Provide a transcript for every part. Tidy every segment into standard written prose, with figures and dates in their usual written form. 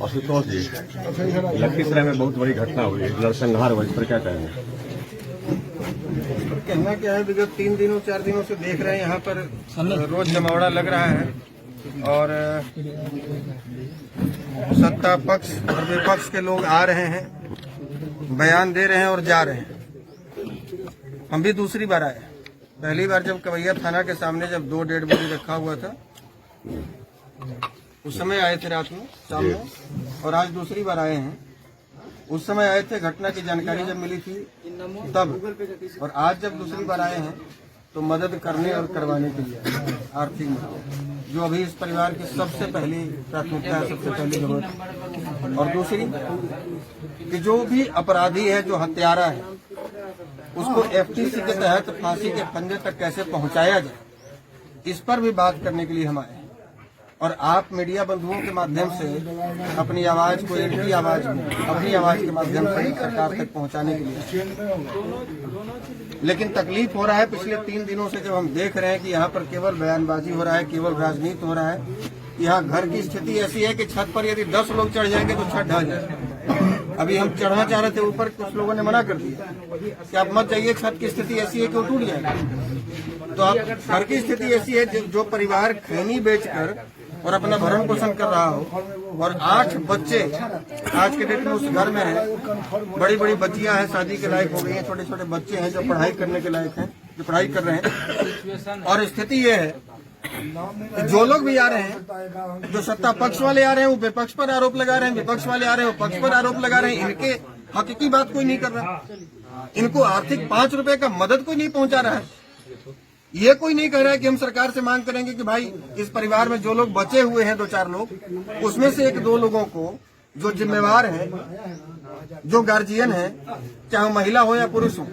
आशुतोष जी, लखीसराय में बहुत बड़ी घटना हुई है, नरसंहार हुआ, इस पर क्या कहेंगे? कहना क्या है, विगत 3 दिनों 4 दिनों से देख रहे हैं यहाँ पर रोज जमावड़ा लग रहा है और सत्ता पक्ष और विपक्ष के लोग आ रहे हैं, बयान दे रहे हैं और जा रहे हैं। हम भी दूसरी बार आए। पहली बार जब कवैया थाना के सामने जब 2 डेड बॉडी रखा हुआ था उस समय आए थे रात में शाम में, और आज दूसरी बार आए हैं। उस समय आए थे, घटना की जानकारी जब मिली थी तब, और आज जब दूसरी बार आए हैं तो मदद करने और करवाने के लिए आर्थिक मदद, जो अभी इस परिवार की सबसे पहली प्राथमिकता है, सबसे पहली जरूरत। और दूसरी कि जो भी अपराधी है, जो हत्यारा है, उसको एफटीसी के तहत फांसी के फंदे तक कैसे पहुंचाया जाए, इस पर भी बात करने के लिए हम आए हैं। और आप मीडिया बंधुओं के माध्यम से अपनी आवाज को, इनकी आवाज में, अपनी आवाज के माध्यम से सरकार तक पहुंचाने के लिए। लेकिन तकलीफ हो रहा है पिछले 3 दिनों से, जब हम देख रहे हैं कि यहाँ पर केवल बयानबाजी हो रहा है, केवल राजनीति हो रहा है। यहाँ घर की स्थिति ऐसी है कि छत पर यदि 10 लोग चढ़ जाएंगे तो छत ढह जाए। अभी हम चढ़ना चाह रहे थे ऊपर, कुछ लोगों ने मना कर दिया कि आप मत जाइए, छत की स्थिति ऐसी है कि वो टूट जाएगा। तो आप घर की स्थिति ऐसी है, जो परिवार खैनी बेचकर और अपना भरण पोषण कर रहा हो, और 8 बच्चे आज के डेट में उस घर में हैं। बड़ी बड़ी बच्चियां हैं, शादी के लायक हो गई हैं, छोटे छोटे बच्चे हैं जो पढ़ाई करने के लायक हैं, जो पढ़ाई कर रहे हैं। और स्थिति ये है कि जो लोग भी आ रहे हैं, जो सत्ता पक्ष वाले आ रहे हैं वो विपक्ष पर आरोप लगा रहे हैं, विपक्ष वाले आ रहे हैं वो पक्ष पर आरोप लगा रहे हैं। इनके हक की बात कोई नहीं कर रहा, इनको आर्थिक 5 रुपए का मदद कोई नहीं पहुंचा रहा है। ये कोई नहीं कह रहा है कि हम सरकार से मांग करेंगे कि भाई इस परिवार में जो लोग बचे हुए हैं, 2-4 लोग, उसमें से 1-2 लोगों को जो जिम्मेवार हैं, जो गार्जियन हैं, चाहे महिला हो या पुरुष हो,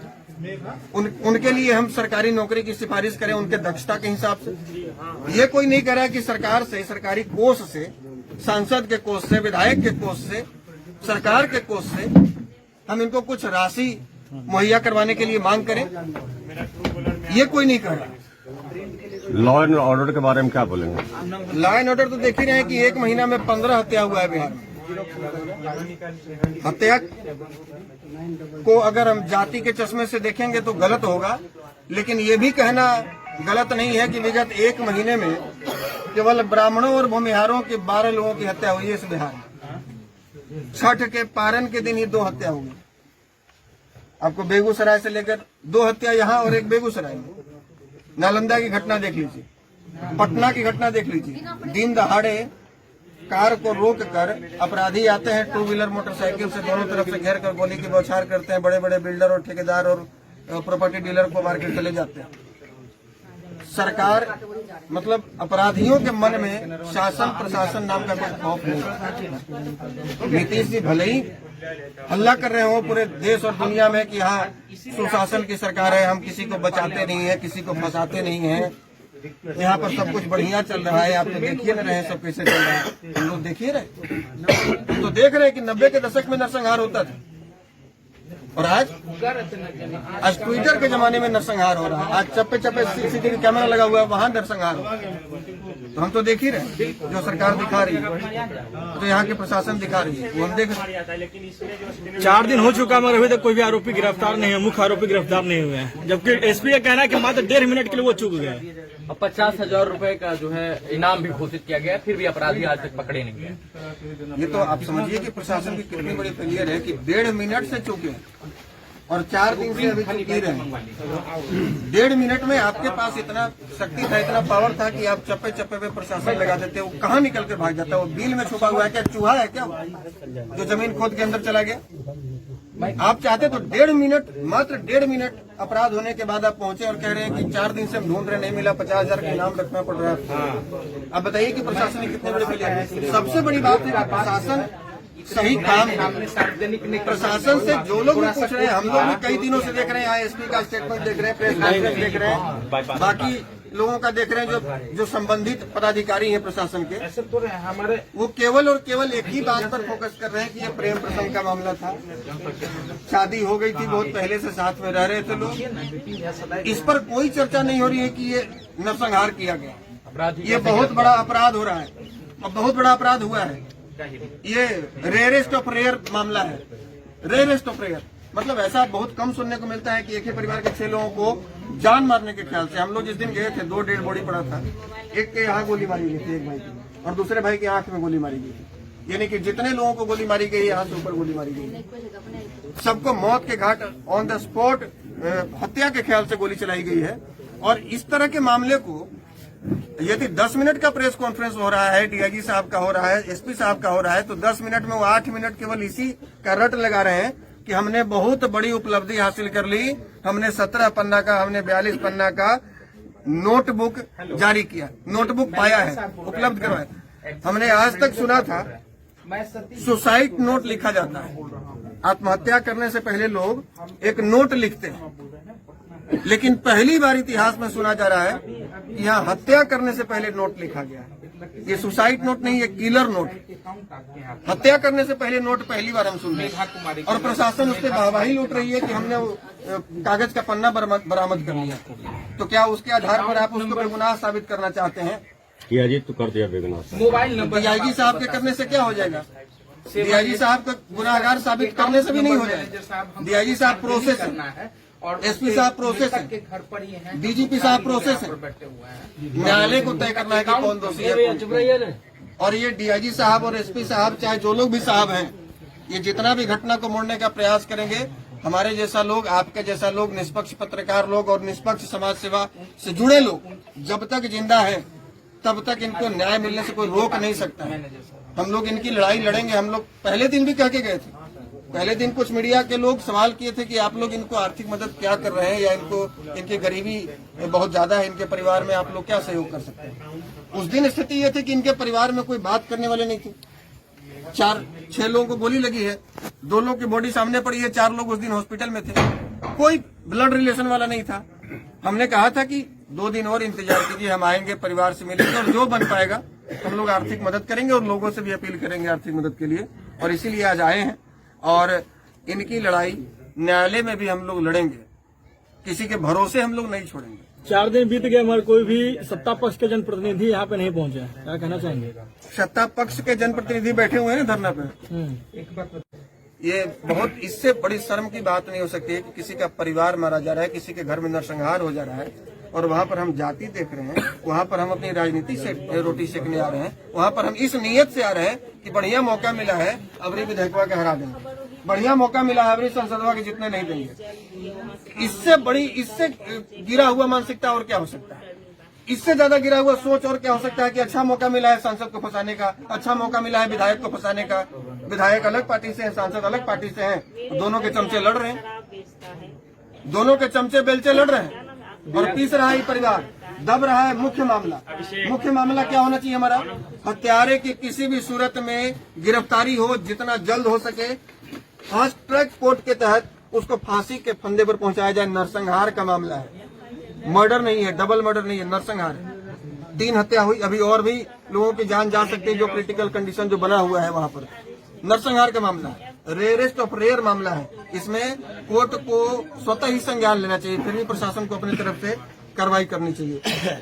उनके लिए हम सरकारी नौकरी की सिफारिश करें उनके दक्षता के हिसाब से। ये कोई नहीं कह रहा है कि सरकार से, सरकारी कोष से, सांसद के कोष से, विधायक के कोष से, सरकार के कोष से हम इनको कुछ राशि मुहैया करवाने के लिए मांग करें। ये कोई नहीं कर रहा। लॉ एंड ऑर्डर के बारे में क्या बोलेंगे? लॉ एंड ऑर्डर तो देख ही रहे हैं कि 1 महीना में 15 हत्या हुआ है बिहार में। हत्या को अगर हम जाति के चश्मे से देखेंगे तो गलत होगा, लेकिन ये भी कहना गलत नहीं है कि विगत 1 महीने में केवल ब्राह्मणों और भूमिहारों के 12 लोगों की हत्या हुई है इस बिहार में। छठ के पारण के दिन ही 2 हत्या हुई। आपको बेगूसराय से लेकर 2 हत्या यहाँ और 1 बेगूसराय में। नालंदा की घटना देख लीजिए, पटना की घटना देख लीजिए। दिन दहाड़े कार को रोक कर अपराधी आते हैं, 2 व्हीलर मोटरसाइकिल से दोनों तरफ से घेर कर गोली की बौछार करते हैं। बड़े बड़े बिल्डर और ठेकेदार और प्रॉपर्टी डीलर को मार के चले जाते हैं। सरकार मतलब अपराधियों के मन में शासन प्रशासन नाम का कोई खौफ नहीं। नीतीश जी भले ही हल्ला कर रहे हो पूरे देश और दुनिया में कि हाँ सुशासन की सरकार है, हम किसी को बचाते नहीं है, किसी को फंसाते नहीं है, यहाँ पर सब कुछ बढ़िया चल रहा है, आप तो देखिए न रहे सब कैसे चल रहा है। हम लोग देखिए रहे, तो देख रहे कि 90 के दशक में नरसंहार होता था, और आज ट्विटर के जमाने में नरसंहार हो रहा है। आज चप्पे चप्पे सीसीटीवी कैमरा लगा हुआ है, वहां नरसंहार हो रहा है। तो हम तो देख ही रहे, जो सरकार दिखा रही है, तो यहाँ के प्रशासन दिखा रही है, वो हम देख रहे हैं। 4 दिन हो चुका मगर अभी तक कोई भी आरोपी गिरफ्तार नहीं है, मुख्य आरोपी गिरफ्तार नहीं हुए हैं, जबकि एसपी का कहना है कि मात्र 1.5 मिनट के लिए वो चूक गए। अब 50,000 रुपए का जो है इनाम भी घोषित किया गया, फिर भी अपराधी आज तक पकड़े नहीं गए। ये तो आप समझिए कि प्रशासन की कितनी बड़ी फेलियर है कि 1.5 मिनट से चूके और 4 दिन से अभी चूक ही रहे। 1.5 मिनट में आपके पास इतना शक्ति था, इतना पावर था कि आप चप्पे चप्पे पे प्रशासन लगा देते। वो कहाँ निकल के भाग जाता है? वो बिल में छुपा हुआ है क्या? चूहा है क्या जो जमीन खोद के अंदर चला गया? आप चाहते तो 1.5 मिनट, मात्र 1.5 मिनट अपराध होने के बाद आप पहुंचे और कह रहे हैं कि 4 दिन से हम ढूंढ रहे नहीं मिला, 50,000 का इनाम रखना पड़ रहा है। आप बताइए कि प्रशासन ने कितने बड़े फेलियर है। सबसे बड़ी बात है प्रशासन सही काम। प्रशासन से जो लोग भी पूछ रहे हैं, हम लोग भी कई दिनों से देख रहे हैं, एसपी का स्टेटमेंट देख रहे हैं, प्रेस कॉन्फ्रेंस देख रहे हैं, बाकी लोगों का देख रहे हैं, जो संबंधित पदाधिकारी हैं प्रशासन के, वो केवल और केवल एक ही बात पर फोकस कर रहे हैं कि ये प्रेम प्रसंग का मामला था, शादी हो गई थी, बहुत पहले से साथ में रह रहे थे लोग। इस पर कोई चर्चा नहीं हो रही है कि ये नरसंहार किया गया। ये बहुत बड़ा अपराध हो रहा है और बहुत बड़ा अपराध हुआ है। ये रेयरेस्ट ऑफ रेयर मामला है। रेयरेस्ट ऑफ रेयर मतलब ऐसा बहुत कम सुनने को मिलता है कि एक ही परिवार के 6 लोगों को जान मारने के ख्याल से। हम लोग जिस दिन गए थे 2 डेड बॉडी पड़ा था, एक के यहाँ गोली मारी गई थी, एक भाई की, और दूसरे भाई की आंख में गोली मारी गई थी। यानी कि जितने लोगों को गोली मारी गई, यहाँ से ऊपर गोली मारी गई, सबको मौत के घाट ऑन द स्पॉट हत्या के ख्याल से गोली चलाई गई है। और इस तरह के मामले को यदि 10 मिनट का प्रेस कॉन्फ्रेंस हो रहा है, डीआईजी साहब का हो रहा है, एसपी साहब का हो रहा है, तो 10 मिनट में वो 8 मिनट केवल इसी का रट लगा रहे हैं कि हमने बहुत बड़ी उपलब्धि हासिल कर ली, हमने 17 पन्ना का, हमने 42 पन्ना का नोटबुक जारी किया, नोटबुक पाया है, उपलब्ध करवाया। हमने आज तक सुना था सुसाइड नोट लिखा जाता है, आत्महत्या करने से पहले लोग एक नोट लिखते हैं, लेकिन पहली बार इतिहास में सुना जा रहा है कि यहाँ हत्या करने से पहले नोट लिखा गया है। ये सुसाइड नोट नहीं, ये किलर नोट। हत्या करने से पहले नोट पहली बार हम सुन रहे हैं, और प्रशासन उस पर वाहवाही लूट रही है कि हमने वो कागज का पन्ना बरामद कर लिया। तो क्या उसके आधार पर आप उसको बेगुनाह साबित करना चाहते हैं? जी तो कर दिया बेगुनाह। मोबाइल नंबर डीआईजी साहब के करने से क्या हो जाएगा? डीआईजी साहब का गुनाहगार साबित करने से भी नहीं हो जाएगा। डीआईजी साहब प्रोसेस है, और एसपी साहब प्रोसेस है, डीजीपी साहब प्रोसेस है, न्यायालय को तय करना है कि कौन दोषी है। और ये डीआईजी साहब और एसपी साहब, चाहे जो लोग भी साहब हैं, ये जितना भी घटना को मोड़ने का प्रयास करेंगे, हमारे जैसा लोग, आपके जैसा लोग, निष्पक्ष पत्रकार लोग और निष्पक्ष समाज सेवा से जुड़े लोग जब तक जिंदा है तब तक इनको न्याय मिलने से कोई रोक नहीं सकता है। हम लोग इनकी लड़ाई लड़ेंगे। हम लोग पहले दिन भी कह के गए थे, पहले दिन कुछ मीडिया के लोग सवाल किए थे कि आप लोग इनको आर्थिक मदद क्या कर रहे हैं, या इनको, इनकी गरीबी बहुत ज्यादा है, इनके परिवार में आप लोग क्या सहयोग कर सकते हैं। उस दिन स्थिति ये थी कि इनके परिवार में कोई बात करने वाले नहीं थे। 4-6 लोगों को गोली लगी है, 2 लोग की बॉडी सामने पड़ी है, 4 लोग उस दिन हॉस्पिटल में थे, कोई ब्लड रिलेशन वाला नहीं था। हमने कहा था कि 2 दिन और इंतजार कीजिए, हम आएंगे, परिवार से मिलेंगे, और जो बन पाएगा हम लोग आर्थिक मदद करेंगे, और लोगों से भी अपील करेंगे आर्थिक मदद के लिए। और इसीलिए आज आए हैं, और इनकी लड़ाई न्यायालय में भी हम लोग लड़ेंगे, किसी के भरोसे हम लोग नहीं छोड़ेंगे। 4 दिन बीत गए मगर कोई भी सत्ता पक्ष के जनप्रतिनिधि यहाँ पे नहीं पहुंचे, क्या कहना चाहेंगे? सत्ता पक्ष के जनप्रतिनिधि बैठे हुए हैं धरना पे। ये बहुत, इससे बड़ी शर्म की बात नहीं हो सकती है कि किसी का परिवार मारा जा रहा है, किसी के घर में नरसंहार हो जा रहा है, और वहाँ पर हम जाति देख रहे हैं, वहाँ पर हम अपनी राजनीति से रोटी सेकने आ रहे हैं, वहाँ पर हम इस नीयत से आ रहे हैं कि बढ़िया मौका मिला है, अबरी विधायकवा के हरा देंगे, बढ़िया मौका मिला है, अबरी संसदवा के जितने नहीं देंगे। इससे बड़ी, इससे गिरा हुआ मानसिकता और क्या हो सकता है? इससे ज्यादा गिरा हुआ सोच और क्या हो सकता है कि अच्छा मौका मिला है सांसद को फंसाने का, अच्छा मौका मिला है विधायक को फंसाने का। विधायक अलग पार्टी से हैं, सांसद अलग पार्टी से हैं, दोनों के चमचे लड़ रहे हैं, दोनों के चमचे बेलचे लड़ रहे हैं। और तीसरा है परिवार, दब रहा है मुख्य मामला। मुख्य मामला क्या होना चाहिए हमारा? हत्यारे की किसी भी सूरत में गिरफ्तारी हो, जितना जल्द हो सके, फास्ट ट्रैक कोर्ट के तहत उसको फांसी के फंदे पर पहुंचाया जाए। नरसंहार का मामला है, मर्डर नहीं है, डबल मर्डर नहीं है, नरसंहार है। 3 हत्या हुई, अभी और भी लोगों की जान जा सकती है, जो क्रिटिकल कंडीशन जो बना हुआ है वहाँ पर। नरसंहार का मामला है, रेयरेस्ट ऑफ रेयर मामला है। इसमें कोर्ट को स्वतः ही संज्ञान लेना चाहिए, फिर भी प्रशासन को अपनी तरफ से कार्रवाई करनी चाहिए।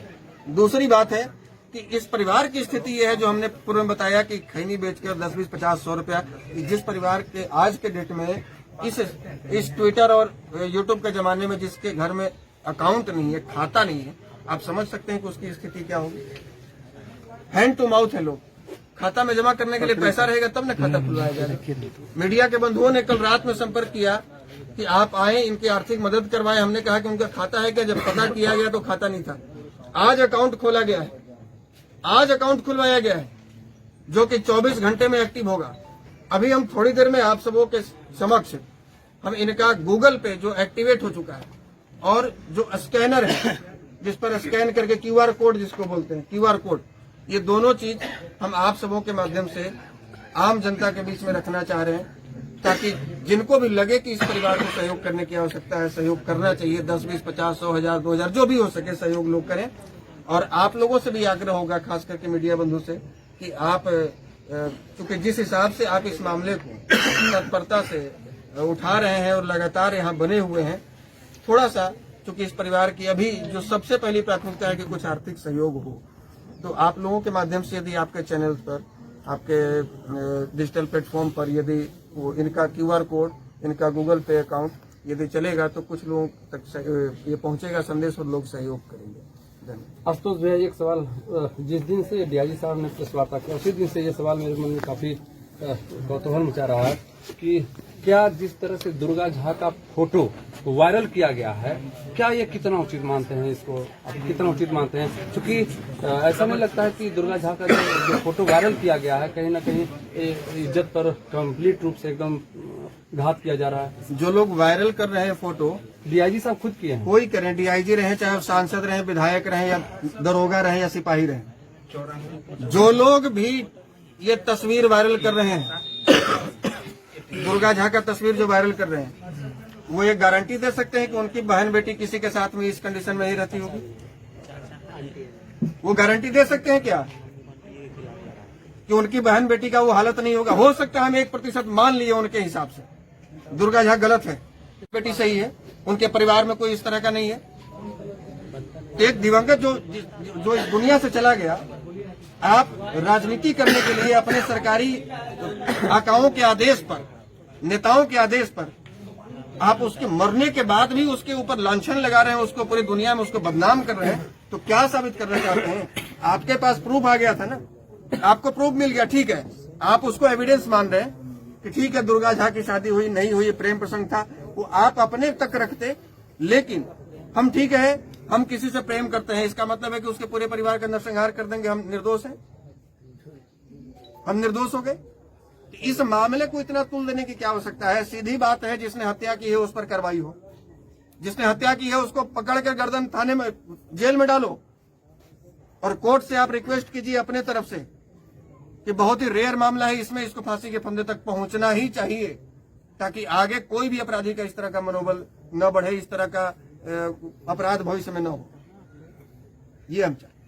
दूसरी बात है कि इस परिवार की स्थिति ये है, जो हमने पूर्व में बताया कि खैनी बेचकर 10, 20, 50, 100 रुपया, जिस परिवार के आज के डेट में इस ट्विटर और यूट्यूब के जमाने में जिसके घर में अकाउंट नहीं है, खाता नहीं है, आप समझ सकते हैं कि उसकी स्थिति क्या होगी। हैंड टू माउथ है, लोग खाता में जमा करने के लिए पैसा रहेगा तब न खाता खुलवाया जाएगा। मीडिया के बंधुओं ने कल रात में संपर्क किया कि आप आए, इनकी आर्थिक मदद करवाएं। हमने कहा कि उनका खाता है क्या? जब पता किया गया तो खाता नहीं था। आज अकाउंट खोला गया है, आज अकाउंट खुलवाया गया है, जो कि 24 घंटे में एक्टिव होगा। अभी हम थोड़ी देर में आप सबों के समक्ष हम इनका गूगल पे जो एक्टिवेट हो चुका है, और जो स्कैनर है जिस पर स्कैन करके QR कोड जिसको बोलते हैं, QR कोड, ये दोनों चीज हम आप सबों के माध्यम से आम जनता के बीच में रखना चाह रहे हैं, ताकि जिनको भी लगे कि इस परिवार को सहयोग करने की आवश्यकता है, सहयोग करना चाहिए। 10, 20, 50, 100, 1000, 2000 जो भी हो सके सहयोग लोग करें। और आप लोगों से भी आग्रह होगा, खास करके मीडिया बंधु से, कि आप, क्योंकि जिस हिसाब से आप इस मामले को तत्परता से उठा रहे हैं और लगातार यहाँ बने हुए हैं, थोड़ा सा, चूंकि इस परिवार की अभी जो सबसे पहली प्राथमिकता है कि कुछ आर्थिक सहयोग हो, तो आप लोगों के माध्यम से यदि आपके चैनल पर आपके डिजिटल प्लेटफॉर्म पर यदि वो इनका QR कोड, इनका गूगल पे अकाउंट यदि चलेगा तो कुछ लोगों तक ये पहुंचेगा संदेश और लोग सहयोग करेंगे। धन्यवाद। आशुतोष भैया, एक सवाल, जिस दिन से डीआईजी साहब ने प्रेस वार्ता किया उसी दिन से ये सवाल मेरे मन में काफी कौतूहल मचा रहा है कि क्या जिस तरह से दुर्गा झा का फोटो वायरल किया गया है, क्या ये कितना उचित मानते हैं, इसको आप कितना उचित मानते हैं? क्योंकि ऐसा नहीं लगता है कि दुर्गा झा का जो फोटो वायरल किया गया है कहीं ना कहीं इज्जत पर कंप्लीट रूप से एकदम घात किया जा रहा है? जो लोग वायरल कर रहे हैं फोटो, डीआईजी साहब खुद किए हैं। कोई करें, डीआईजी रहे, चाहे वो सांसद रहे, विधायक रहे, या दरोगा रहे, या सिपाही रहे, जो लोग भी ये तस्वीर वायरल कर रहे हैं, दुर्गा झा का तस्वीर जो वायरल कर रहे हैं, वो ये गारंटी दे सकते हैं कि उनकी बहन बेटी किसी के साथ में इस कंडीशन में ही रहती होगी? वो गारंटी दे सकते हैं क्या कि उनकी बहन बेटी का वो हालत नहीं होगा? हो सकता है हम 1% मान लिए उनके हिसाब से दुर्गा झा गलत है, बेटी सही है, उनके परिवार में कोई इस तरह का नहीं है। एक दिवंगत जो इस दुनिया से चला गया, आप राजनीति करने के लिए अपने सरकारी आकाओं के आदेश पर, नेताओं के आदेश पर आप उसके मरने के बाद भी उसके ऊपर लांछन लगा रहे हैं, उसको पूरी दुनिया में उसको बदनाम कर रहे हैं, तो क्या साबित करना चाहते हैं? आपके पास प्रूफ आ गया था ना, आपको प्रूफ मिल गया, ठीक है, आप उसको एविडेंस मान रहे हैं कि ठीक है दुर्गा झा की शादी हुई नहीं हुई, प्रेम प्रसंग था, वो आप अपने तक रखते, लेकिन हम ठीक है, हम किसी से प्रेम करते हैं, इसका मतलब है कि उसके पूरे परिवार का नरसंहार कर देंगे, हम निर्दोष हैं, हम निर्दोष हो गए? इस मामले को इतना तुल देने की क्या आवश्यकता है? सीधी बात है, जिसने हत्या की है उस पर कार्रवाई हो, जिसने हत्या की है उसको पकड़ कर गर्दन थाने में, जेल में डालो, और कोर्ट से आप रिक्वेस्ट कीजिए अपने तरफ से कि बहुत ही रेयर मामला है, इसमें इसको फांसी के फंदे तक पहुंचना ही चाहिए, ताकि आगे कोई भी अपराधी का इस तरह का मनोबल न बढ़े, इस तरह का अपराध भविष्य में न हो। ये हम चाहते हैं।